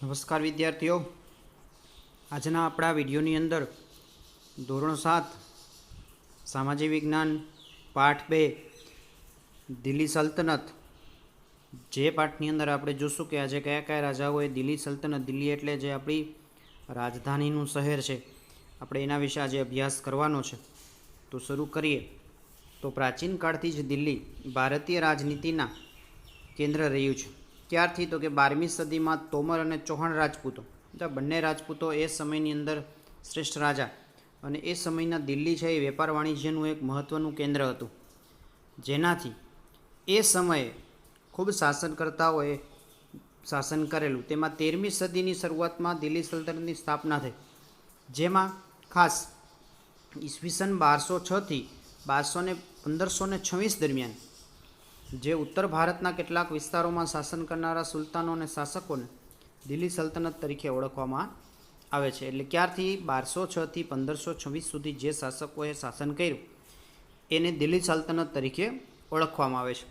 નમસ્કાર વિદ્યાર્થીઓ, આજના આપણા વિડીયોની અંદર ધોરણ 7 સામાજિક વિજ્ઞાન પાઠ 2 દિલ્હી સલ્તનત જે પાઠની અંદર આપણે જોશું કે આજે કયા કયા રાજાઓએ દિલ્હી સલ્તનત, દિલ્હી એટલે જે આપણી રાજધાનીનું શહેર છે, આપણે એના વિશે આજે અભ્યાસ કરવાનો છે. તો શરૂ કરીએ. તો પ્રાચીન કાળથી જ દિલ્હી ભારતીય રાજનીતિના કેન્દ્ર રહ્યું છે. ક્યારથી? તો કે 12મી સદીમાં તોમર અને ચૌહાણ રાજપૂતો, બંને રાજપૂતો એ સમયની અંદર શ્રેષ્ઠ રાજા, અને એ સમયના દિલ્હી છે એ વેપાર વાણિજ્યનું એક મહત્ત્વનું કેન્દ્ર હતું, જેનાથી એ સમયે ખૂબ શાસનકર્તાઓએ શાસન કરેલું. તેમાં 13મી સદીની શરૂઆતમાં દિલ્હી સલ્તનતની સ્થાપના થઈ, જેમાં ખાસ ઈસવીસન 1206થી 1526 દરમિયાન જે ઉત્તર ભારતના કેટલાક વિસ્તારોમાં શાસન કરનારા સુલતાનો અને શાસકોને દિલ્હી સલ્તનત તરીકે ઓળખવામાં આવે છે. એટલે ક્યારથી? 1206થી 1526 સુધી જે શાસકોએ શાસન કર્યું એને દિલ્હી સલ્તનત તરીકે ઓળખવામાં આવે છે.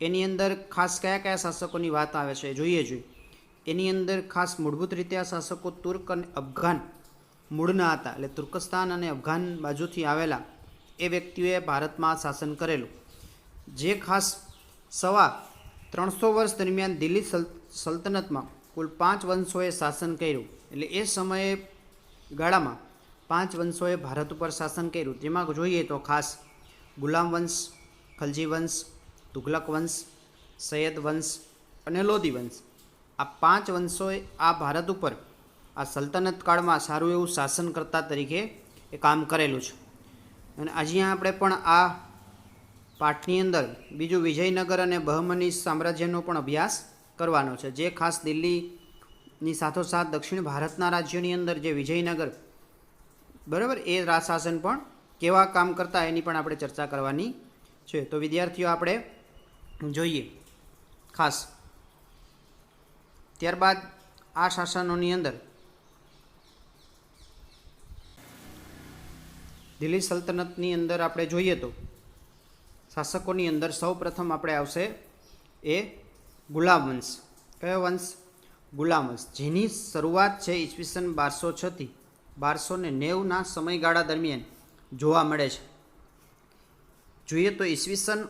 એની અંદર ખાસ કયા કયા શાસકોની વાત આવે છે જોઈએ. એની અંદર ખાસ મૂળભૂત રીતે આ શાસકો તુર્ક અને અફઘાન મૂળના હતા, એટલે તુર્કસ્તાન અને અફઘાન બાજુથી આવેલા એ વ્યક્તિઓએ ભારતમાં શાસન કરેલું. જે ખાસ 350 વર્ષ દરમિયાન દિલ્હી સલ્તનતમાં કુલ 5 વંશોએ શાસન કર્યું. એટલે એ સમયે ગાળામાં 5 વંશોએ ભારત ઉપર શાસન કર્યું. જેમાં જોઈએ તો ખાસ ગુલામ વંશ, ખલજી વંશ, તુઘલક વંશ, સૈયદ વંશ અને લોધી વંશ. આ 5 વંશોએ આ ભારત ઉપર આ સલ્તનત કાળમાં સારું એવું શાસનકર્તા તરીકે એ કામ કરેલું છે. અને અહીંયા આપણે પણ આ પાઠની અંદર બીજું વિજયનગર અને બહમની સામ્રાજ્યનો પણ અભ્યાસ કરવાનો છે, જે ખાસ દિલ્હીની સાથોસાથ દક્ષિણ ભારતના રાજ્યોની અંદર જે વિજયનગર, બરાબર, એ શાસન પણ કેવા કામ કરતા એની પણ આપણે ચર્ચા કરવાની છે. તો વિદ્યાર્થીઓ આપણે જોઈએ ખાસ. ત્યારબાદ આ શાસનોની અંદર દિલ્હી સલ્તનતની અંદર આપણે જોઈએ તો શાસકોની અંદર સૌ પ્રથમ આપણે આવશે એ ગુલામ વંશ. કયો વંશ? ગુલામ વંશ, જેની શરૂઆત છે ઈસવીસન 1206થી 1290ના સમયગાળા દરમિયાન જોવા મળે છે. જોઈએ તો ઈસવીસન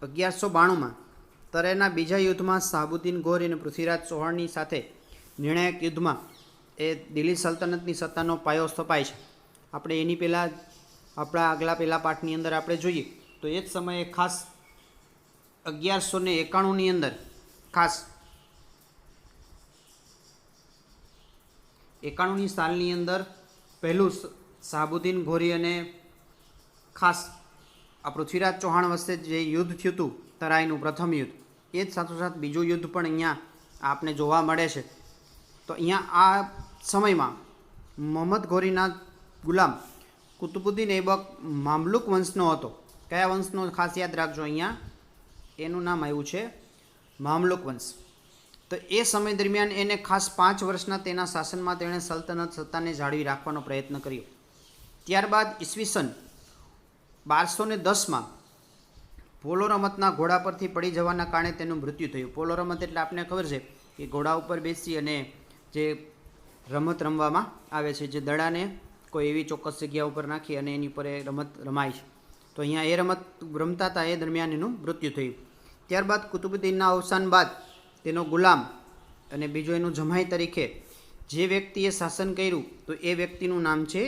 1192માં તરેના બીજા યુદ્ધમાં શાહબુદ્દીન ગોરી અને પૃથ્વીરાજ ચૌહાણની સાથે નિર્ણાયક યુદ્ધમાં એ દિલ્હી સલ્તનતની સત્તાનો પાયો સ્થપાય છે. આપણે એની પહેલાં આપણા આગલા પહેલા પાઠની અંદર આપણે જોઈએ તો એ જ સમયે ખાસ 1191ની અંદર ખાસ 91ની સાલની અંદર પહેલું શાહબુદ્દીન ગોરી અને ખાસ આ પૃથ્વીરાજ ચૌહાણ વચ્ચે જે યુદ્ધ થયું હતું, તરાઈનું પ્રથમ યુદ્ધ, એ જ સાથોસાથ બીજું યુદ્ધ પણ અહીંયા આપને જોવા મળે છે. તો અહીંયા આ સમયમાં મોહમ્મદ ગોરીના ગુલામ કુતુબુદ્દીન ઐબક મામલુક વંશનો હતો. કયા વંશનો? ખાસ યાદ રાખજો, અહીંયા એનું નામ આવ્યું છે મામલુક વંશ. તો એ સમય દરમિયાન એને ખાસ 5 વર્ષના તેના શાસનમાં તેણે સલ્તનત સત્તાને જાળવી રાખવાનો પ્રયત્ન કર્યો. ત્યારબાદ ઈસવીસન 1210માં પોલો રમતના ઘોડા પરથી પડી જવાના કારણે તેનું મૃત્યુ થયું. પોલો રમત એટલે આપને ખબર છે કે ઘોડા ઉપર બેસી અને જે રમત રમવામાં આવે છે, જે દડાને કોઈ એવી ચોક્કસ જગ્યા ઉપર નાખી અને એની ઉપર એ રમત રમાય છે. તો અહીંયા એ રમત રમતા હતા એ દરમિયાન એનું મૃત્યુ થયું. ત્યારબાદ કુતુબુદ્દીનના અવસાન બાદ તેનો ગુલામ અને બીજો એનું જમાઈ તરીકે જે વ્યક્તિએ શાસન કર્યું તો એ વ્યક્તિનું નામ છે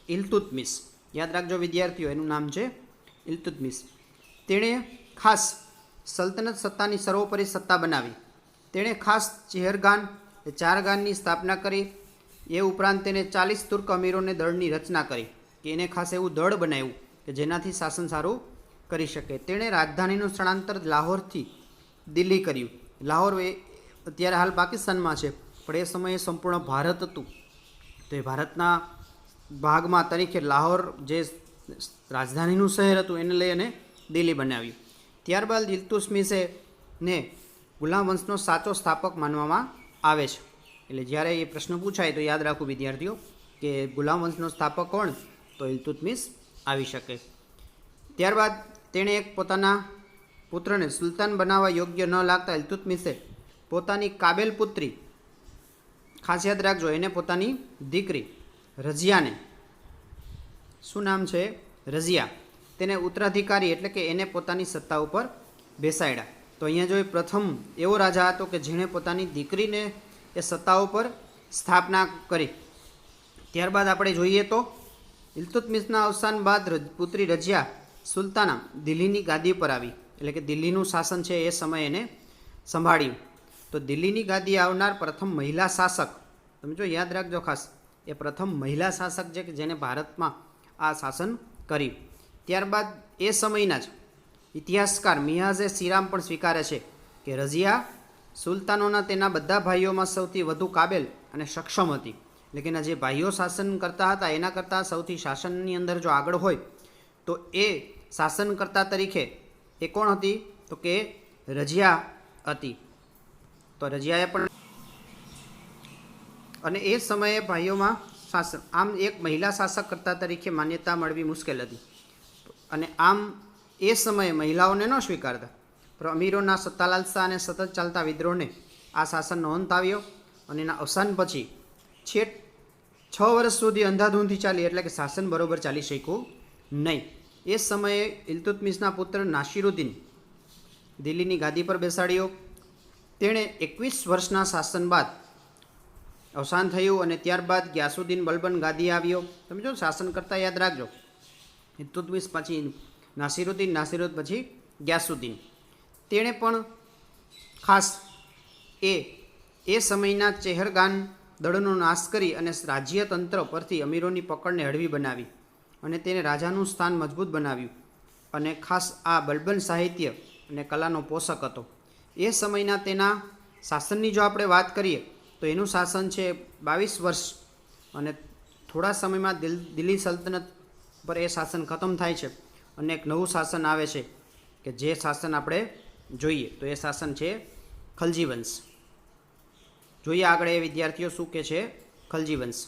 ઇલ્તુત્મિશ. યાદ રાખજો વિદ્યાર્થીઓ, એનું નામ છે ઇલ્તુત્મિશ. તેણે ખાસ સલ્તનત સત્તાની સર્વોપરી સત્તા બનાવી. તેણે ખાસ ચેહરગાન, ચારગાનની સ્થાપના કરી. એ ઉપરાંત તેને 40 તુર્ક અમીરોને દળની રચના કરી, કે એને ખાસ એવું દળ બનાવ્યું કે જેનાથી શાસન સારું કરી શકે. તેણે રાજધાનીનું સ્થળાંતર લાહોરથી દિલ્હી કર્યું. લાહોર એ અત્યારે હાલ પાકિસ્તાનમાં છે, પણ એ સમયે સંપૂર્ણ ભારત હતું. તો એ ભારતના ભાગમાં તરીકે લાહોર જે રાજધાનીનું શહેર હતું એને લઈ અને દિલ્હી બનાવ્યું. ત્યારબાદ ઇલ્તુત્મિશે ને ગુલામ વંશનો સાચો સ્થાપક માનવામાં આવે છે. એટલે જ્યારે એ પ્રશ્ન પૂછાય તો યાદ રાખવું વિદ્યાર્થીઓ કે ગુલામ વંશનો સ્થાપક કોણ? તો ઇલ્તુત્મિશ આવી શકે. ત્યારબાદ તેણે એક પોતાના પુત્રને સુલતાન બનાવવા યોગ્ય ન લાગતા ઇલ્તુત્મિશે પોતાની કાબેલ પુત્રી ખાસ યાદ રાખજો, એને પોતાની દીકરી રઝિયાને, શું નામ છે, રઝિયા, તેને ઉત્તરાધિકારી એટલે કે એને પોતાની સત્તા ઉપર બેસાડ્યા. તો અહીંયા જો પ્રથમ એવો રાજા હતો કે જેણે પોતાની દીકરીને એ સત્તા ઉપર સ્થાપના કરી. ત્યારબાદ આપણે જોઈએ તો ઇલ્તુત્મિશના અવસાન બાદ પુત્રી રઝિયા સુલતાના દિલ્હીની ગાદી પર આવી, એટલે કે દિલ્હીનું શાસન છે એ સમયે એને સંભાળ્યું. તો દિલ્હીની ગાદી આવનાર પ્રથમ મહિલા શાસક, તમે જો યાદ રાખજો ખાસ, એ પ્રથમ મહિલા શાસક છે કે જેને ભારતમાં આ શાસન કર્યું. ત્યારબાદ એ સમયના જ ઇતિહાસકાર મિયાઝે સિરામ પણ સ્વીકારે છે કે રઝિયા સુલતાનોના તેના બધા ભાઈઓમાં સૌથી વધુ કાબેલ અને સક્ષમ હતી. એટલે કે એના જે ભાઈઓ શાસન કરતા હતા એના કરતાં સૌથી શાસનની અંદર જો આગળ હોય તો એ શાસનકર્તા તરીકે એ કોણ હતી, તો કે રઝિયા હતી. તો રઝિયાએ પણ, અને એ સમયે ભાઈઓમાં શાસન, આમ એક મહિલા શાસક કરતા તરીકે માન્યતા મળવી મુશ્કેલ હતી. અને આમ એ સમયે મહિલાઓને ન સ્વીકારતા, પણ અમીરોના સત્તાલાલસા અને સતત ચાલતા વિદ્રોહને આ શાસનનો અંત આવ્યો. અને એના અવસાન પછી છેક 6 વર્ષ સુધી અંધાધૂંધી ચાલી, એટલે કે શાસન બરોબર ચાલી શક્યું નહીં. એ સમયે ઇલ્તુત્મિશના પુત્ર નાસિરુદ્દીન દિલ્હીની ગાદી પર બેસાડ્યો. તેણે 21 વર્ષના શાસન બાદ અવસાન થયું અને ત્યારબાદ ગ્યાસુદ્દીન બલબન ગાદી આવ્યો. તમે જો શાસન કરતા યાદ રાખજો, ઇલ્તુત્મિશ પછી નાસિરુદ્દીન, નાસિરુદ્દીન પછી ગ્યાસુદ્દીન. તેણે પણ ખાસ એ સમયના ચેહરગાન દળોનો નાશ કરી અને રાજ્યતંત્ર પરથી અમીરોની પકડને હળવી બનાવી અને તેને રાજાનું સ્થાન મજબૂત બનાવ્યું. અને ખાસ આ બલબન સાહિત્ય અને કલાનો પોષક હતો. એ સમયના તેના શાસનની જો આપણે વાત કરીએ તો એનું શાસન છે 22 વર્ષ, અને થોડા સમયમાં દિલ્હી સલ્તનત પર એ શાસન ખતમ થાય છે અને એક નવું શાસન આવે છે કે જે શાસન આપણે જોઈએ તો એ શાસન છે ખલજી વંશ. જોઈએ આગળ એ વિદ્યાર્થીઓ શું કહે છે ખલજી વંશ.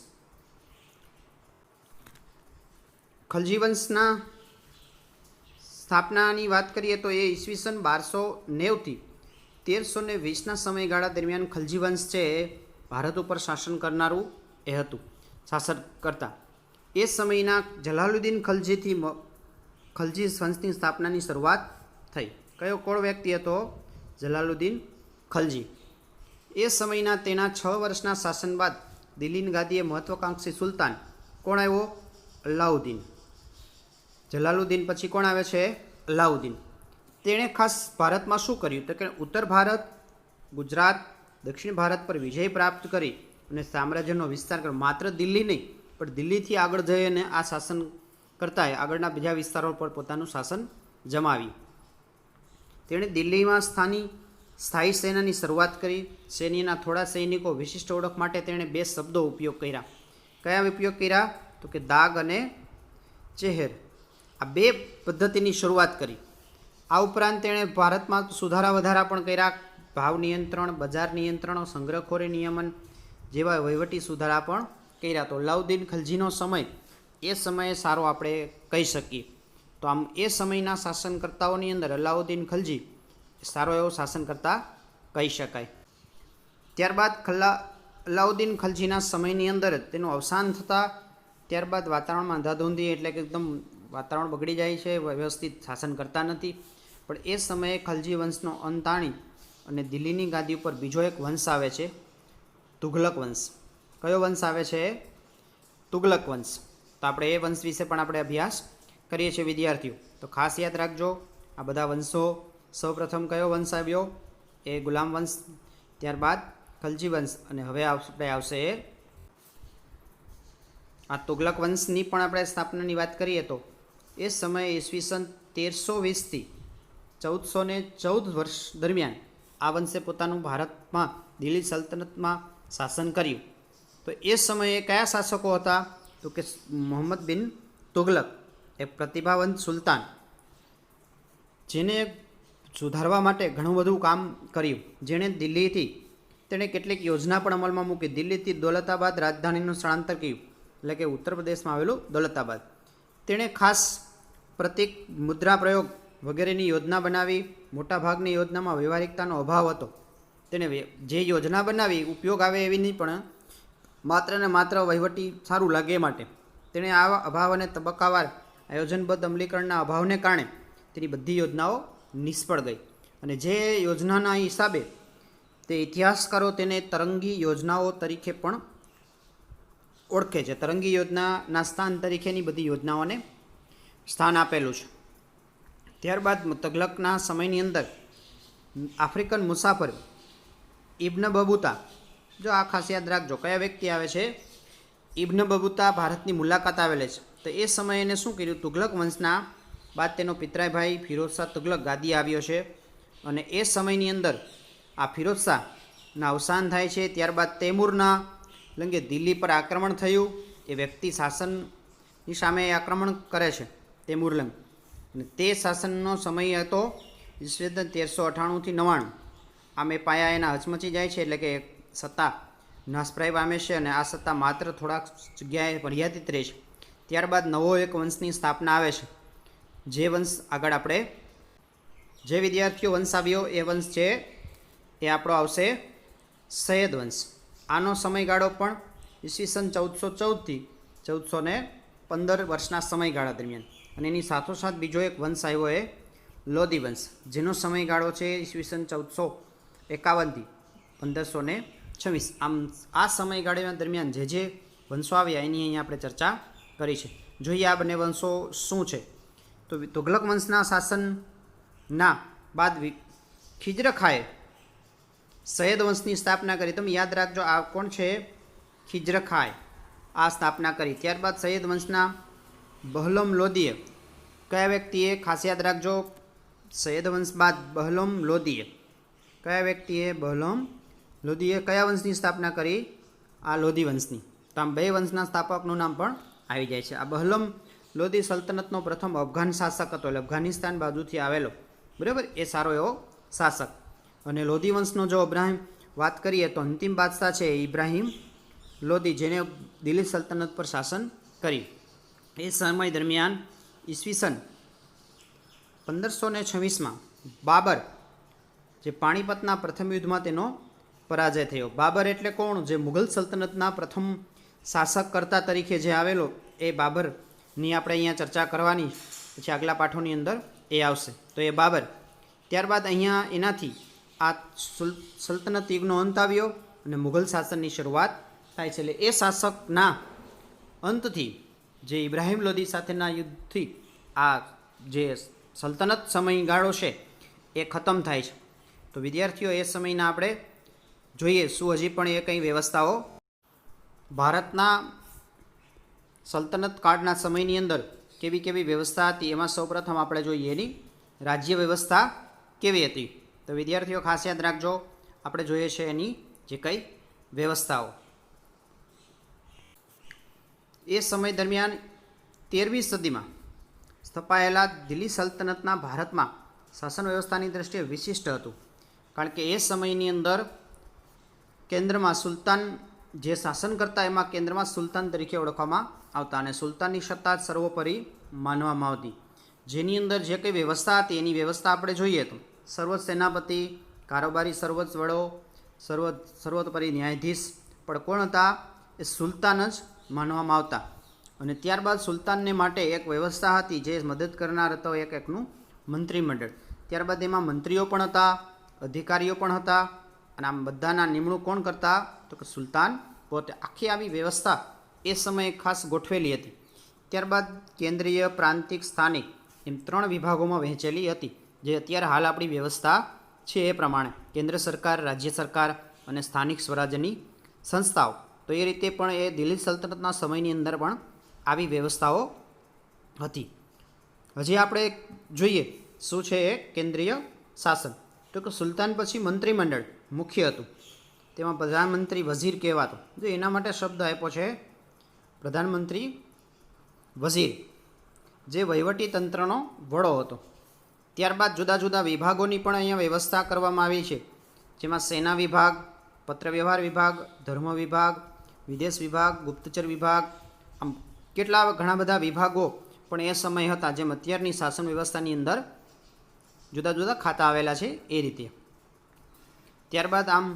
ખલજી વંશના સ્થાપનાની વાત કરીએ તો એ ઈસવીસન 1290 થી 1320ના સમયગાળા દરમિયાન ખલજી વંશ છે એ ભારત ઉપર શાસન કરનારું એ હતું, શાસન કરતા. એ સમયના જલાલુદ્દીન ખલજીથી ખલજી વંશની સ્થાપનાની શરૂઆત થઈ. કયો કોણ વ્યક્તિ હતો? જલાલુદ્દીન ખલજી. એ સમયના તેના 6 વર્ષના શાસન બાદ દિલ્હીની ગાદીએ મહત્વાકાંક્ષી સુલતાન કોણ આવ્યો? અલાઉદ્દીન. જલાલુદ્દીન પછી કોણ આવે છે? અલાઉદ્દીન. તેણે ખાસ ભારતમાં શું કર્યું? તો કે ઉત્તર ભારત, ગુજરાત, દક્ષિણ ભારત પર વિજય પ્રાપ્ત કરી અને સામ્રાજ્યનો વિસ્તાર કર્યો. માત્ર દિલ્હી નહીં, પણ દિલ્હીથી આગળ જઈ અને આ શાસન કરતા આગળના બીજા વિસ્તારો પર પોતાનું શાસન જમાવી. તેણે દિલ્હીમાં સ્થાયી સેનાની શરૂઆત કરી. સૈન્યના થોડા સૈનિકો વિશિષ્ટ ઓળખ માટે તેણે 2 શબ્દો ઉપયોગ કર્યા. કયા ઉપયોગ કર્યા? તો કે દાગ અને ચેહર. આ 2 પદ્ધતિની શરૂઆત કરી. આ ઉપરાંત તેણે ભારતમાં સુધારા વધારા પણ કર્યા. ભાવ નિયંત્રણ, બજાર નિયંત્રણો, સંગ્રહખોરી નિયમન જેવા વહીવટી સુધારા પણ કર્યા. તો અલાઉદ્દીન ખલજીનો સમય એ સમયે સારો આપણે કહી શકીએ. તો આમ એ સમયના શાસનકર્તાઓની અંદર અલાઉદ્દીન ખલજી સારો એવો શાસનકર્તા કહી શકાય. ત્યારબાદ અલાઉદ્દીન ખલજીના સમયની અંદર જ તેનું અવસાન થતાં ત્યારબાદ વાતાવરણમાં અંધાધૂંધી, એટલે કે એકદમ વાતાવરણ બગડી જાય છે, વ્યવસ્થિત શાસન કરતા નથી. પણ એ સમયે ખલજી વંશનો અંત આણી અને દિલ્હીની ગાદી ઉપર બીજો એક વંશ આવે છે, તુઘલક વંશ. કયો વંશ આવે છે? તુઘલક વંશ. તો આપણે એ વંશ વિશે પણ આપણે અભ્યાસ કરીએ છીએ વિદ્યાર્થીઓ. તો ખાસ યાદ રાખજો આ બધા વંશો. સૌપ્રથમ કયો વંશ આવ્યો? એ ગુલામ વંશ, ત્યારબાદ ખલજી વંશ, અને હવે આપણે આવશે આ તુઘલક વંશની પણ આપણે સ્થાપનાની વાત કરીએ તો એ સમયે ઈસવીસન 1320 થી 1414 વર્ષ દરમિયાન આ વંશે પોતાનું ભારતમાં દિલ્હી સલ્તનતમાં શાસન કર્યું. તો એ સમયે કયા શાસકો હતા? તો કે મોહમ્મદ બિન તુઘલક, એક પ્રતિભાવંત સુલતાન, જેને સુધારવા માટે ઘણું બધું કામ કર્યું. જેણે દિલ્હીથી તેણે કેટલીક યોજના પણ અમલમાં મૂકી. દિલ્હીથી દૌલતાબાદ રાજધાનીનું સ્થળાંતર કર્યું, એટલે કે ઉત્તર પ્રદેશમાં આવેલું દૌલતાબાદ. તેણે ખાસ પ્રતિક મુદ્રા પ્રયોગ વગેરેની યોજના બનાવી. મોટાભાગની યોજનામાં વ્યવહારિકતાનો અભાવ હતો. તેણે જે યોજના બનાવી ઉપયોગ આવે એવી નહીં, પણ માત્ર ને માત્ર વહીવટી સારું લાગે માટે તેણે આ અભાવ અને તબક્કાવાર આયોજનબદ્ધ અમલીકરણના અભાવને કારણે તેની બધી યોજનાઓ નિષ્ફળ ગઈ અને જે યોજનાના હિસાબે તે ઇતિહાસકારો તેને તરંગી યોજનાઓ તરીકે પણ ઓળખે છે. તરંગી યોજનાના સ્થાન તરીકેની બધી યોજનાઓને સ્થાન આપેલું છે. ત્યારબાદ તગલકના સમયની અંદર આફ્રિકન મુસાફર ઇબ્ન બબૂતા, જો આ ખાસ યાદ રાખજો કયા વ્યક્તિ આવે છે, ઇબ્ન બબૂતા ભારતની મુલાકાત આવેલે છે. તો એ સમયે એને શું કર્યું, તુગલક વંશના બાદ તેનો પિતરાઈ ભાઈ ફિરોઝ શાહ તુગલક ગાદી આવ્યો છે અને એ સમયની અંદર આ ફિરોઝ શાહના અવસાન થાય છે. ત્યારબાદ તૈમૂરના લંગે દિલ્હી પર આક્રમણ થયું. એ વ્યક્તિ શાસનની સામે આક્રમણ કરે છે તૈમૂરલંગ, અને તે શાસનનો સમય હતો ઈસવીસન 1398થી 99. આમે પાયા એના હચમચી જાય છે, એટલે કે સત્તા નાશપ્રાય પામે છે અને આ સત્તા માત્ર થોડાક જગ્યાએ મર્યાદિત રહે છે. ત્યારબાદ નવો એક વંશની સ્થાપના આવે છે. જે વંશ આગળ આપણે જે વિદ્યાર્થીઓ વંશ આવ્યો એ વંશ છે એ આપણો આવશે સૈયદ વંશ. આનો સમયગાળો પણ ઈસવીસન 1414થી 1415 વર્ષના સમયગાળા દરમિયાન. અને એની સાથોસાથ બીજો એક વંશ આવ્યો એ લોધી વંશ, જેનો સમયગાળો છે ઈસવીસન 1451થી 1526. આમ આ સમયગાળા દરમિયાન જે વંશો આવ્યા એની અહીંયા આપણે ચર્ચા કરી છે. જોઈએ આ બંને વંશો શું છે. તો તુગલક વંશના શાસનના બાદ ખિજ્ર ખાએ સૈયદ વંશની સ્થાપના કરી. તમે યાદ રાખજો આ કોણ છે, ખિજ્ર ખાએ આ સ્થાપના કરી. ત્યારબાદ સૈયદ વંશના બહલોમ લોદીએ, કયા વ્યક્તિએ, ખાસ યાદ રાખજો, સૈયદ વંશ બાદ બહલોમ લોદીએ, કયા વ્યક્તિએ, બહલોમ લોદીએ કયા વંશની સ્થાપના કરી, આ લોધી વંશની. તો આમ બે વંશના સ્થાપકનું નામ પણ આવી જાય છે. આ બહલોમ લોધી સલ્તનતનો પ્રથમ અફઘાન શાસક હતો, એટલે અફઘાનિસ્તાન બાજુથી આવેલો, બરાબર, એ સારો એવો શાસક. અને લોધી વંશનો જો ઇબ્રાહિમ વાત કરીએ તો અંતિમ બાદશાહ છે ઇબ્રાહિમ લોધી, જેને દિલ્હી સલ્તનત પર શાસન કર્યું. એ સમય દરમિયાન ઈસવીસન 1526માં બાબર, જે પાણીપતના પ્રથમ યુદ્ધમાં તેનો પરાજય થયો. બાબર એટલે કોણ, જે મુઘલ સલ્તનતના પ્રથમ શાસક કર્તા તરીકે જે આવેલો એ બાબરની આપણે અહીંયા ચર્ચા કરવાની, પછી આગલા પાઠોની અંદર એ આવશે. તો એ બાબર. ત્યારબાદ અહીંયા એનાથી આ સલ્તનત યુગનો અંત આવ્યો અને મુઘલ શાસનની શરૂઆત થાય છે. એટલે એ શાસકના અંતથી જે ઇબ્રાહિમ લોધી સાથેના યુદ્ધથી આ જે સલ્તનત સમયગાળો છે એ ખતમ થાય છે. તો વિદ્યાર્થીઓ એ સમયના આપણે જોઈએ શું હજી પણ એ કંઈ વ્યવસ્થાઓ ભારતના સલ્તનત કાળના સમયની અંદર કેવી કેવી વ્યવસ્થા હતી. એમાં સૌપ્રથમ આપણે જોઈએ એની રાજ્ય વ્યવસ્થા કેવી હતી. તો વિદ્યાર્થીઓ ખાસ યાદ રાખજો, આપણે જોઈએ છે એની જે કંઈ વ્યવસ્થાઓ. એ સમય દરમિયાન 13મી સદીમાં સ્થપાયેલા દિલ્હી સલ્તનતના ભારતમાં શાસન વ્યવસ્થાની દૃષ્ટિએ વિશિષ્ટ હતું, કારણ કે એ સમયની અંદર કેન્દ્રમાં સુલતાન જે શાસન કરતા એમાં કેન્દ્રમાં સુલતાન તરીકે ઓળખવામાં આવતા અને સુલતાનની સત્તા સર્વોપરી માનવામાં આવતી. જેની અંદર જે કંઈ વ્યવસ્થા હતી એની વ્યવસ્થા આપણે જોઈએ તો સર્વોચ્ચ સેનાપતિ, કારોબારી સર્વોચ્ચ વડો, સર્વોપરી ન્યાયાધીશ પણ કોણ હતા, એ સુલતાન જ માનવામાં આવતા. અને ત્યારબાદ સુલતાનને માટે એક વ્યવસ્થા હતી જે મદદ કરનાર હતો એકનું મંત્રીમંડળ. ત્યારબાદ એમાં મંત્રીઓ પણ હતા, અધિકારીઓ પણ હતા, અને આમ બધાના નિમણૂક કોણ કરતા, તો કે સુલતાન પોતે. આખી આવી વ્યવસ્થા એ સમયે ખાસ ગોઠવેલી હતી. ત્યારબાદ કેન્દ્રીય, પ્રાંતિક, સ્થાનિક એમ 3 વિભાગોમાં વહેંચેલી હતી, જે અત્યારે હાલ આપણી વ્યવસ્થા છે એ પ્રમાણે કેન્દ્ર સરકાર, રાજ્ય સરકાર અને સ્થાનિક સ્વરાજ્યની સંસ્થાઓ. તો એ રીતે પણ એ દિલ્હી સલ્તનતના સમયની અંદર પણ આવી વ્યવસ્થાઓ હતી. હજી આપણે જોઈએ શું છે એ કેન્દ્રીય શાસન. તો કે સુલતાન પછી મંત્રીમંડળ મુખ્ય હતું, તેમાં પ્રધાનમંત્રી વઝીર કહેવાતો. જો એના માટે શબ્દ આપ્યો છે પ્રધાનમંત્રી વઝીર, જે વહીવટી તંત્રનો વડો હતો. ત્યારબાદ જુદા જુદા વિભાગોની પણ અહીંયા વ્યવસ્થા કરવામાં આવી છે, જેમાં સેના વિભાગ, પત્રવ્યવહાર વિભાગ, ધર્મ વિભાગ, વિદેશ વિભાગ, ગુપ્તચર વિભાગ, આમ કેટલા ઘણા બધા વિભાગો પણ એ સમય હતા, જેમ અત્યારની શાસન વ્યવસ્થાની અંદર જુદા જુદા ખાતા આવેલા છે એ રીતે. ત્યારબાદ આમ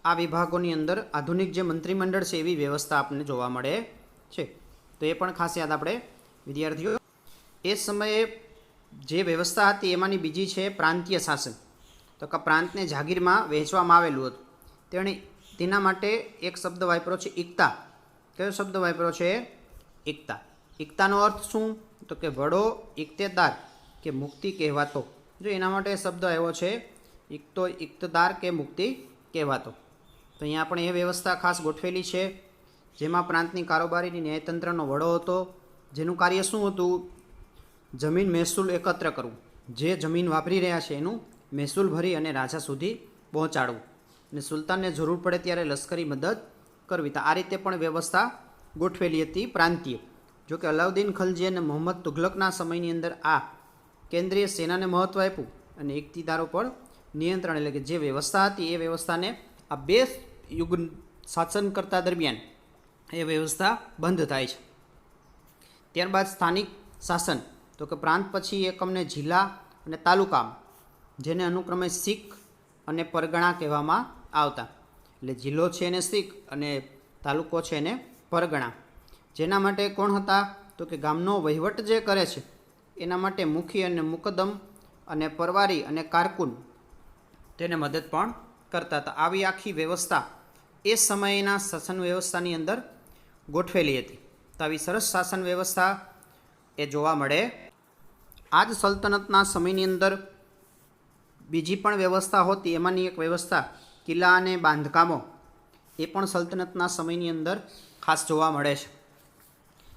આ વિભાગોની અંદર આધુનિક જે મંત્રીમંડળ છે એવી વ્યવસ્થા આપણને જોવા મળે છે. તો એ પણ ખાસ યાદ આપણે વિદ્યાર્થીઓ. એ સમયે જે વ્યવસ્થા હતી એમાંની બીજી છે પ્રાંતીય શાસન. તો કે પ્રાંતને જાગીરમાં વહેંચવામાં આવેલું હતું. તેના માટે એક શબ્દ વાપર્યો છે એકતા. કયો શબ્દ વાપર્યો છે? એકતા. એકતાનો અર્થ શું? તો કે વડો ઇક્તેદાર કે મુક્તિ કહેવાતો. જો એના માટે શબ્દ આવ્યો છે ઇક્તદાર કે મુક્તિ કહેવાતો. તો અહીંયા આપણે એ વ્યવસ્થા ખાસ ગોઠવેલી છે, જેમાં પ્રાંતની કારોબારીની ન્યાયતંત્રનો વડો હતો, જેનું કાર્ય શું હતું? જમીન મહેસૂલ એકત્ર કરવું, જે જમીન વાપરી રહ્યા છે એનું મહેસૂલ ભરી અને રાજા સુધી પહોંચાડવું, અને સુલતાનને જરૂર પડે ત્યારે લશ્કરી મદદ કરવી. તો આ રીતે પણ વ્યવસ્થા ગોઠવેલી હતી પ્રાંતીય. જો કે અલાઉદ્દીન ખલજી અને મોહમ્મદ તુઘલકના સમયની અંદર આ કેન્દ્રીય સેનાને મહત્ત્વ આપ્યું અને ઇક્તિદારો પર નિયંત્રણ, એટલે કે જે વ્યવસ્થા હતી એ વ્યવસ્થાને આ બે યુગ શાસનકર્તા દરમિયાન એ વ્યવસ્થા બંધ થાય છે. ત્યારબાદ સ્થાનિક શાસન. તો કે પ્રાંત પછી એકમને જિલ્લા અને તાલુકા, જેને અનુક્રમે શીખ અને પરગણા કહેવામાં આવતા. એટલે જિલ્લો છે એને શીખ અને તાલુકો છે એને પરગણા. જેના માટે કોણ હતા? તો કે ગામનો વહીવટ જે કરે છે એના માટે મુખી અને મુકદ્દમ અને પરવારી અને કારકુન તેને મદદ પણ કરતા હતા. આવી આખી વ્યવસ્થા એ સમયના શાસન વ્યવસ્થાની અંદર ગોઠવેલી હતી. તો આવી સરસ શાસન વ્યવસ્થા એ જોવા મળે. આ જ સલ્તનતના સમયની અંદર બીજી પણ વ્યવસ્થા હોતી. એમાંની એક વ્યવસ્થા કિલ્લા અને બાંધકામો, એ પણ સલ્તનતના સમયની અંદર ખાસ જોવા મળે છે.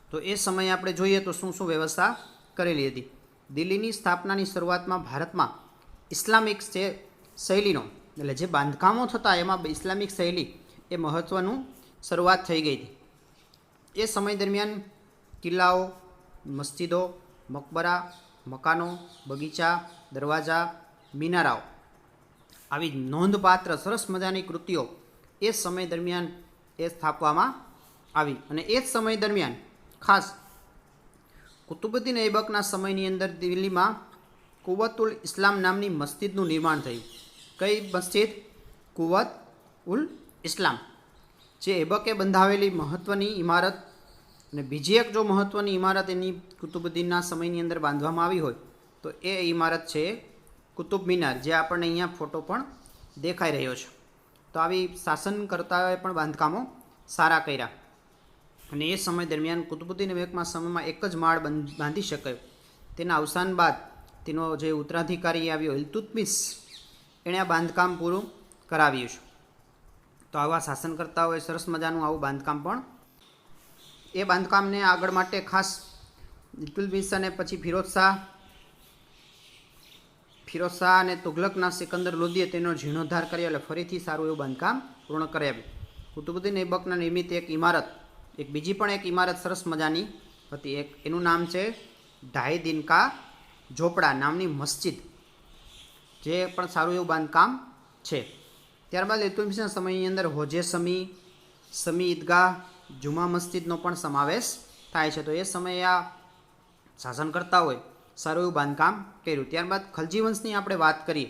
તો એ સમયે આપણે જોઈએ તો શું શું વ્યવસ્થા કરેલી હતી. દિલ્હીની સ્થાપનાની શરૂઆતમાં ભારતમાં ઇસ્લામિક શૈલીનો, એટલે જે બાંધકામો થતા એમાં ઇસ્લામિક શૈલી એ મહત્ત્વનું શરૂઆત થઈ ગઈ હતી. એ સમય દરમિયાન કિલ્લાઓ, મસ્જિદો, મકબરા, મકાનો, બગીચા, દરવાજા, મિનારાઓ, આવી નોંધપાત્ર સરસ મજાની કૃતિઓ એ સમય દરમિયાન એ સ્થાપવામાં આવી. અને એ જ સમય દરમિયાન ખાસ કુતુબુદ્દીન ઐબકના સમયની અંદર દિલ્હીમાં કુવત-ઉલ ઇસ્લામ નામની મસ્જિદનું નિર્માણ થયું. કઈ મસ્જિદ? કુવત-ઉલ ઇસ્લામ, જે ઐબકે બંધાવેલી મહત્ત્વની ઇમારત. અને બીજી એક જો મહત્ત્વની ઇમારત એની કુતુબુદ્દીનના સમયની અંદર બાંધવામાં આવી હોય તો એ ઇમારત છે કુતુબ મિનાર, જે આપણને અહીંયા ફોટો પણ દેખાઈ રહ્યો છે. તો આવી શાસનકર્તાઓએ પણ બાંધકામો સારા કર્યા. અને એ સમય દરમિયાન કુતુબુદ્દીન ઐબકના સમયમાં એક જ માળ બાંધી શકાયો. તેના અવસાન બાદ તેનો જે ઉત્તરાધિકારી આવ્યો ઇલ્તુત્મિશ, એણે આ બાંધકામ પૂરું કરાવ્યું છે. તો આવા શાસનકર્તાઓએ સરસ મજાનું આવું બાંધકામ પણ, એ બાંધકામને આગળ માટે ખાસ ઇલ્તુત્મિશ અને પછી ફિરોઝ શાહ અને તુઘલકના સિકંદર લોદીએ તેનો જીર્ણોદ્ધાર કર્યો, એટલે ફરીથી સારું એવું બાંધકામ પૂર્ણ કરાવ્યું. કુતુબુદ્દીન ઐબકના નિમિત્તે એક ઇમારત, એક બીજી પણ એક ઇમારત સરસ મજાની હતી. એનું નામ છે ઢાઈ દિન કા ઝોપડા નામની મસ્જિદ, જે પણ સારું એવું બાંધકામ છે. ત્યારબાદ ઇલ્તુત્મિશના સમયની અંદર હોજે સમી ઈદગાહ, જુમા મસ્જિદનો પણ સમાવેશ થાય છે. તો એ સમયે આ શાસનકર્તાઓએ સારું એવું બાંધકામ કર્યું. ત્યારબાદ ખલજી વંશની આપણે વાત કરીએ,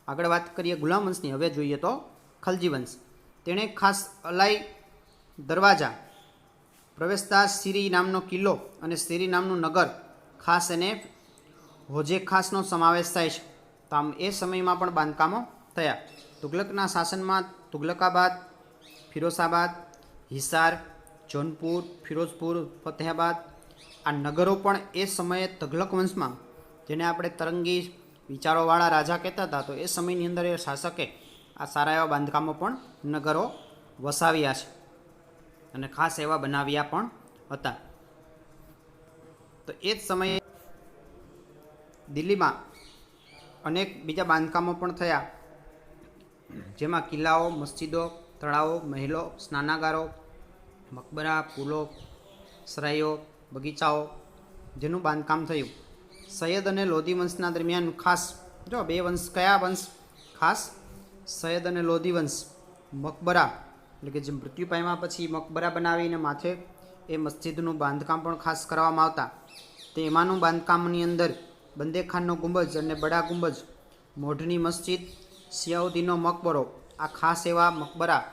આગળ વાત કરીએ ગુલામ વંશની, હવે જોઈએ તો ખલજી વંશ. તેણે ખાસ અલાઈ દરવાજા, પ્રવેશદ્વાર, સિરી નામનો કિલ્લો અને સિરી નામનું નગર, ખાસ એને હોજે ખાસનો સમાવેશ થાય છે. તો આમ એ સમયમાં પણ બાંધકામો થયા. તુઘલકના શાસનમાં તુઘલકાબાદ, ફિરોઝાબાદ, હિસાર, જૌનપુર, ફિરોઝપુર, ફતેહાબાદ, આ નગરો પણ એ સમયે તુઘલક વંશમાં, જેને આપણે તરંગી વિચારોવાળા રાજા કહેતા હતા, તો એ સમયની અંદર એ શાસકે આ સારા એવા બાંધકામો પણ નગરો વસાવ્યા છે અને ખાસ એવા બનાવ્યા પણ હતા. તો એ જ સમયે દિલ્હીમાં અનેક બીજા બાંધકામો પણ થયા, જેમાં કિલ્લાઓ, મસ્જિદો, તળાવો, મહેલો, સ્નાનાગારો, મકબરા, પુલો, સરાઈઓ, બગીચાઓ, જેનું બાંધકામ થયું. સૈયદ અને લોધી વંશના દરમિયાન ખાસ જો બે વંશ, કયા વંશ? ખાસ સૈયદ અને લોધી વંશ. મકબરા, એટલે કે જે મૃત્યુ પામ્યા પછી મકબરા બનાવીને માથે એ મસ્જિદનું બાંધકામ પણ ખાસ કરવામાં આવતા. તે એમાંનું બાંધકામની અંદર બંદેખાનનો ગુંબજ અને બડા ગુંબજ, મોઢની મસ્જિદ, સિયાઉદ્દીનનો મકબરો, આ ખાસ એવા મકબરા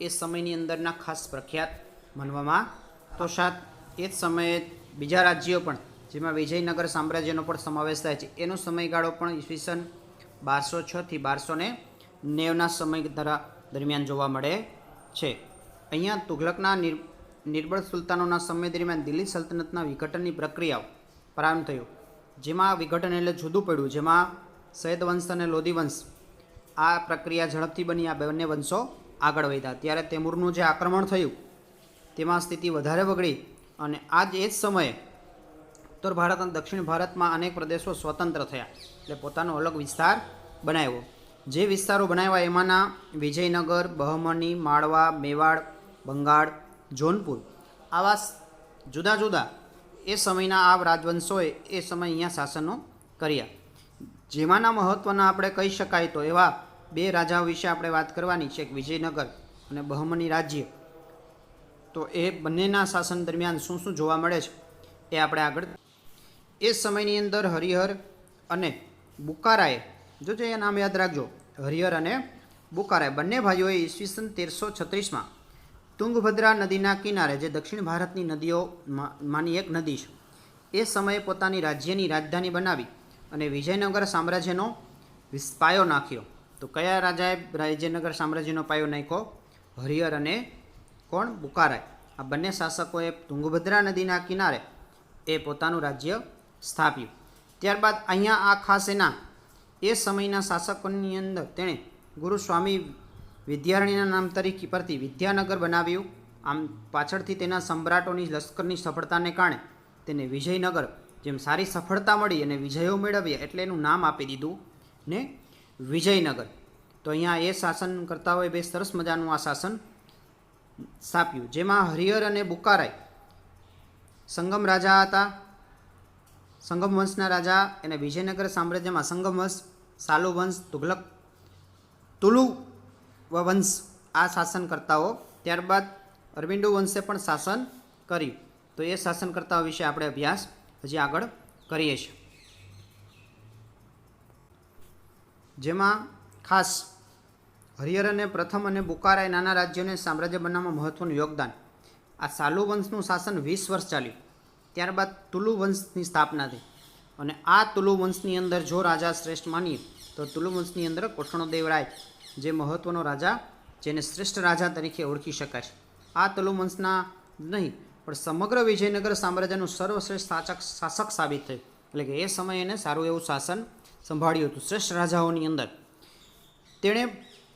એ સમયની અંદરના ખાસ પ્રખ્યાત માનવામાં તો સાથ એ જ સમયે બીજા રાજ્યો પણ જેમાં વિજયનગર સામ્રાજ્યનો પણ સમાવેશ થાય છે એનો સમયગાળો પણ ઈસવીસન 1206 થી 1290ના સમય દરમિયાન જોવા મળે છે. અહીંયા તુઘલકના નિર્બળ સુલતાનોના સમય દરમિયાન દિલ્હી સલ્તનતના વિઘટનની પ્રક્રિયાઓ પ્રારંભ થયો, જેમાં વિઘટન એટલે જુદું પડ્યું, જેમાં સૈયદ વંશ અને લોધી વંશ આ પ્રક્રિયા ઝડપથી બની. આ બંને વંશો આગળ વધ્યા. ત્યારે તૈમૂરનું જે આક્રમણ થયું તેમાં સ્થિતિ વધારે બગડી અને આ જ એ જ સમયે ઉત્તર ભારત અને દક્ષિણ ભારતમાં અનેક પ્રદેશો સ્વતંત્ર થયા, એટલે પોતાનો અલગ વિસ્તાર બનાવ્યો. જે વિસ્તારો બનાવ્યા એમાંના વિજયનગર, બહમની, માળવા, મેવાડ, બંગાળ, જોનપુર આવા જુદા જુદા એ સમયના આ રાજવંશોએ એ સમય અહીંયા શાસનો કર્યા. જેમાંના મહત્ત્વના આપણે કહી શકાય તો એવા બે રાજાઓ વિશે આપણે વાત કરવાની છે, વિજયનગર અને બહમની રાજ્ય. તો એ બંનેના શાસન દરમિયાન શું શું જોવા મળે છે એ આપણે આગળ. એ સમયની અંદર હરિહર અને બુકારાએ, જોજો એ નામ યાદ રાખજો, હરિહર અને બુકારાએ બંને ભાઈઓએ ઈસવીસન 1336માં તુંગભદ્રા નદીના કિનારે, જે દક્ષિણ ભારતની નદીઓમાંની એક નદી છે, એ સમયે પોતાની રાજ્યની રાજધાની બનાવી અને વિજયનગર સામ્રાજ્યનો પાયો નાખ્યો. તો કયા રાજાએ વિજયનગર સામ્રાજ્યનો પાયો નાખ્યો? હરિહર અને કોણ? બુકારાએ. આ બંને શાસકોએ તુંગભદ્રા નદીના કિનારે એ પોતાનું રાજ્ય સ્થાપ્યું. ત્યારબાદ અહીંયા આ ખાસ એના એ સમયના શાસકોની અંદર તેણે ગુરુ સ્વામી વિદ્યારણ્યના નામ તરીકે પરથી વિદ્યાનગર બનાવ્યું. આમ પાછળથી તેના સમ્રાટોની લશ્કરની સફળતાને કારણે તેને વિજયનગર, જેમ સારી સફળતા મળી અને વિજયો મેળવ્યા એટલે એનું નામ આપી દીધું ને વિજયનગર. તો અહીંયા એ શાસન કરતા હોય બે સરસ મજાનું આ શાસન સ્થાપ્યું, જેમાં હરિહર અને બુકારાય સંગમ રાજા હતા. સંગમ વંશના રાજા અને વિજયનગર સામ્રાજ્યમાં સંગમ વંશ, સાલુ વંશ, તુલુ વંશ આ શાસનકર્તાઓ. ત્યારબાદ અરવિંદુ વંશે પણ શાસન કર્યું. તો એ શાસનકર્તાઓ વિશે આપણે અભ્યાસ હજી આગળ કરીએ છીએ, જેમાં ખાસ હરિહર અને પ્રથમ અને બુકારાએ નાના રાજ્યોને સામ્રાજ્ય બનાવવામાં મહત્ત્વનું યોગદાન. આ સાલુ વંશનું શાસન 20 વર્ષ ચાલ્યું. ત્યારબાદ તુલુ વંશની સ્થાપના થઈ અને આ તુલુ વંશની અંદર જો રાજા શ્રેષ્ઠ માનીએ તો તુલુ વંશની અંદર કૃષ્ણદેવરાય જે મહત્ત્વનો રાજા, જેને શ્રેષ્ઠ રાજા તરીકે ઓળખી શકાય છે. આ તુલુ વંશના નહીં પણ સમગ્ર વિજયનગર સામ્રાજ્યનું સર્વશ્રેષ્ઠ શાસક સાબિત થયું. એટલે કે એ સમયે એને સારું એવું શાસન સંભાળ્યું હતું. શ્રેષ્ઠ રાજાઓની અંદર તેણે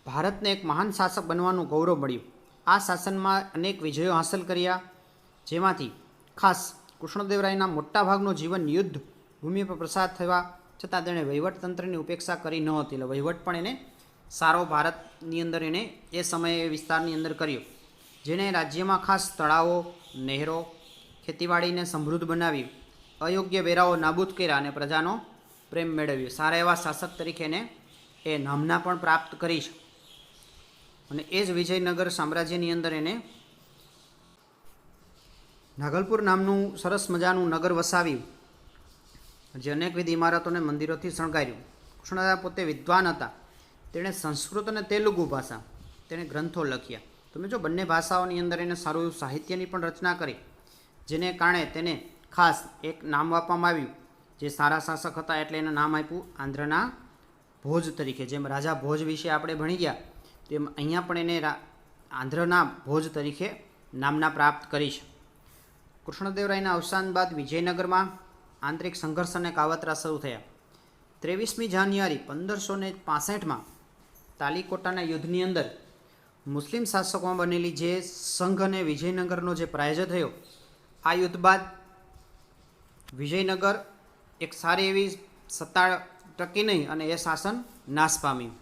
ભારતને એક મહાન શાસક બનવાનું ગૌરવ મળ્યું. આ શાસનમાં અનેક વિજયો હાંસલ કર્યા, જેમાંથી ખાસ કૃષ્ણદેવરાયના મોટાભાગનું જીવન યુદ્ધ ભૂમિ પર પ્રસાર થવા છતાં તેણે વહીવટતંત્રની ઉપેક્ષા કરી નહોતી. એટલે વહીવટ પણ એને સારો ભારતની અંદર એને એ સમયે વિસ્તારની અંદર કર્યો, જેણે રાજ્યમાં ખાસ તળાવો, નહેરો, ખેતીવાડીને સમૃદ્ધ બનાવી, અયોગ્ય વેરાઓ નાબૂદ કર્યા અને પ્રજાનો પ્રેમ મેળવ્યો. સારા એવા શાસક તરીકે એને એ નામના પણ પ્રાપ્ત કરી છે. અને એ જ વિજયનગર સામ્રાજ્યની અંદર એને નાગલપુર નામનું સરસ મજાનું નગર વસાવ્યું, જે અનેકવિધ ઇમારતોને મંદિરોથી શણગાર્યું. કૃષ્ણદાસ પોતે વિદ્વાન હતા. તેણે સંસ્કૃત અને તેલુગુ ભાષા તેણે ગ્રંથો લખ્યા. તમે જો બંને ભાષાઓની અંદર એને સારું એવું સાહિત્યની પણ રચના કરી, જેને કારણે તેને ખાસ એક નામ આપવામાં આવ્યું. જે સારા શાસક હતા એટલે એનું નામ આપ્યું આંધ્રના ભોજ તરીકે. જેમ રાજા ભોજ વિશે આપણે ભણી ગયા તેમ અહીંયા પણ એને આંધ્રના ભોજ તરીકે નામના પ્રાપ્ત કરી છે. કૃષ્ણદેવરાયના અવસાન બાદ વિજયનગરમાં આંતરિક સંઘર્ષ અને કાવતરા શરૂ થયા. 23મી જાન્યુઆરી 1565માં તાલીકોટાના યુદ્ધની અંદર મુસ્લિમ શાસકોમાં બનેલી જે સંઘ અને વિજયનગરનો જે પરાજય થયો, આ યુદ્ધ બાદ વિજયનગર એક સારી એવી સત્તા ટકી નહીં અને એ શાસન નાશ પામ્યું.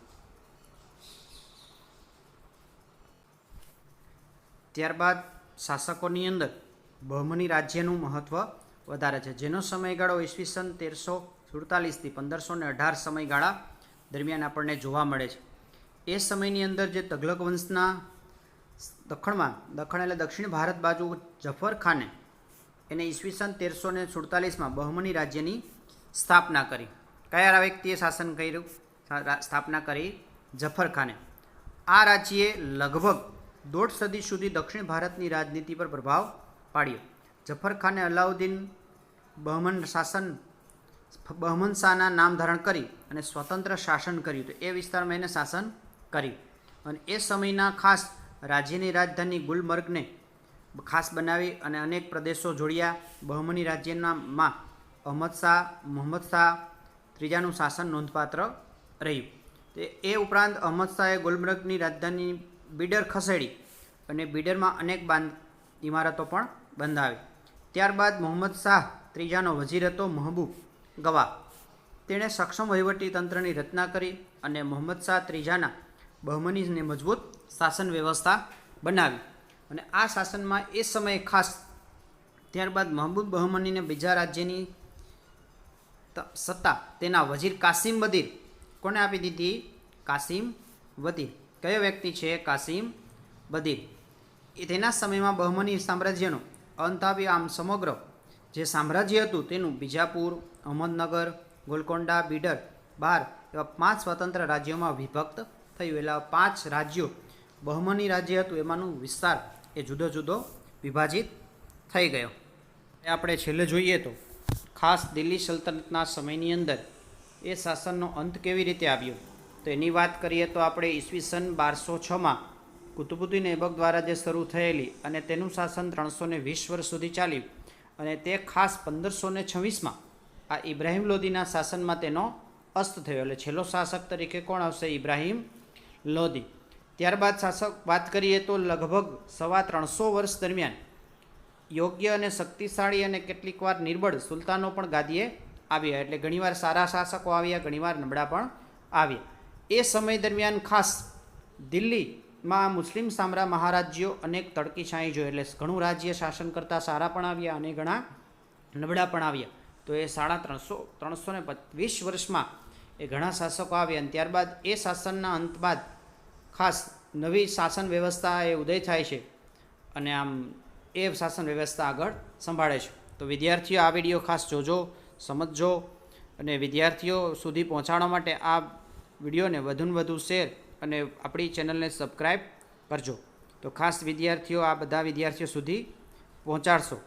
ત્યારબાદ શાસકોની અંદર બહમની રાજ્યનું મહત્ત્વ વધારે છે, જેનો સમયગાળો ઈસવીસન 1347થી 1518 સમયગાળા દરમિયાન આપણને જોવા મળે છે. એ સમયની અંદર જે તગલક વંશના દખણ એટલે દક્ષિણ ભારત બાજુ જફર ખાને એને ઈસવીસન 1347માં બહમની રાજ્યની સ્થાપના કરી. કયા વ્યક્તિએ શાસન કર્યું? સ્થાપના કરી જફર ખાને. આ રાજ્યે લગભગ 1.5 સદી સુધી દક્ષિણ ભારતની રાજનીતિ પર પ્રભાવ પાડ્યો. જફર ખાને અલાઉદ્દીન બહમન શાહના નામ ધારણ કરી અને સ્વતંત્ર શાસન કર્યું. તો એ વિસ્તારમાં એને શાસન કર્યું અને એ સમયના ખાસ રાજ્યની રાજધાની ગુલમર્ગને ખાસ બનાવી અને અનેક પ્રદેશો જોડ્યા. બહમની રાજ્યમાં મોહમ્મદ શાહ ત્રીજાનું શાસન નોંધપાત્ર રહ્યું. એ ઉપરાંત અહમદ શાહે ગુલમર્ગની રાજધાની બીડર ખસેડી અને બીડરમાં અનેક ઇમારતો પણ બંધાવી. ત્યારબાદ મોહમ્મદ શાહ ત્રીજાનો વજીર હતો મહબૂબ ગવા. તેણે સક્ષમ વહીવટી તંત્રની રચના કરી અને મોહમ્મદ શાહ ત્રીજાના બહમનીને મજબૂત શાસન વ્યવસ્થા બનાવી. અને આ શાસનમાં એ સમયે ખાસ ત્યારબાદ મહબૂબ બહમનીને બીજા રાજ્યની સત્તા તેના વજીર કાસિમ બદીર કોને આપી દીધી? કાસિમ બદીર. કયો વ્યક્તિ છે? કાસિમ બદીર. તેના સમયમાં બહમની સામ્રાજ્યનો અંત આવ્યો. આમ સમગ્ર જે સામ્રાજ્ય હતું તેનું બીજાપુર, અહમદનગર, ગોલકોંડા, બીડર, બાર એવા 5 સ્વતંત્ર રાજ્યોમાં વિભક્ત થયું. એટલે 5 રાજ્યો બહમની રાજ્ય હતું એમાંનું વિસ્તાર એ જુદો જુદો વિભાજિત થઈ ગયો. આપણે છેલ્લે જોઈએ તો ખાસ દિલ્હી સલ્તનતના સમયની અંદર એ શાસનનો અંત કેવી રીતે આવ્યો તો એની વાત કરીએ તો આપણે ઈસવીસન 1206માં કુતુબુદ્દીન ઐબક દ્વારા જે શરૂ થયેલી અને તેનું શાસન 320 વર્ષ સુધી ચાલ્યું અને તે ખાસ 1526માં આ ઇબ્રાહિમ લોદીના શાસનમાં તેનો અસ્ત થયો. એટલે છેલ્લો શાસક તરીકે કોણ આવશે? ઇબ્રાહિમ લોદી. ત્યારબાદ શાસક વાત કરીએ તો લગભગ 325 વર્ષ દરમિયાન યોગ્ય અને શક્તિશાળી અને કેટલીક વાર નિર્બળ સુલતાનો પણ ગાદીએ આવ્યા. એટલે ઘણીવાર સારા શાસકો આવ્યા, ઘણીવાર નબળા પણ આવ્યા. એ સમય દરમિયાન ખાસ દિલ્હીમાં મુસ્લિમ મહારાજ્યો અનેક તડકીછાંય જોઈ. એટલે ઘણું રાજ્ય શાસન કરતાં સારા પણ આવ્યા અને ઘણા નબળા પણ આવ્યા. તો એ 320 વર્ષમાં એ ઘણા શાસકો આવ્યા અને ત્યારબાદ એ શાસનના અંત બાદ ખાસ નવી શાસન વ્યવસ્થા એ ઉદય થાય છે અને આમ એ શાસન વ્યવસ્થા આગળ સંભાળે છે. તો વિદ્યાર્થીઓ આ વિડીયો ખાસ જોજો, સમજજો અને વિદ્યાર્થીઓ સુધી પહોંચાડવા માટે આ વિડીયોને વધુને વધુ શેર અને આપણી ચેનલને સબસ્ક્રાઈબ કરજો. તો ખાસ વિદ્યાર્થીઓ આ બધા વિદ્યાર્થીઓ સુધી પહોંચાડશો.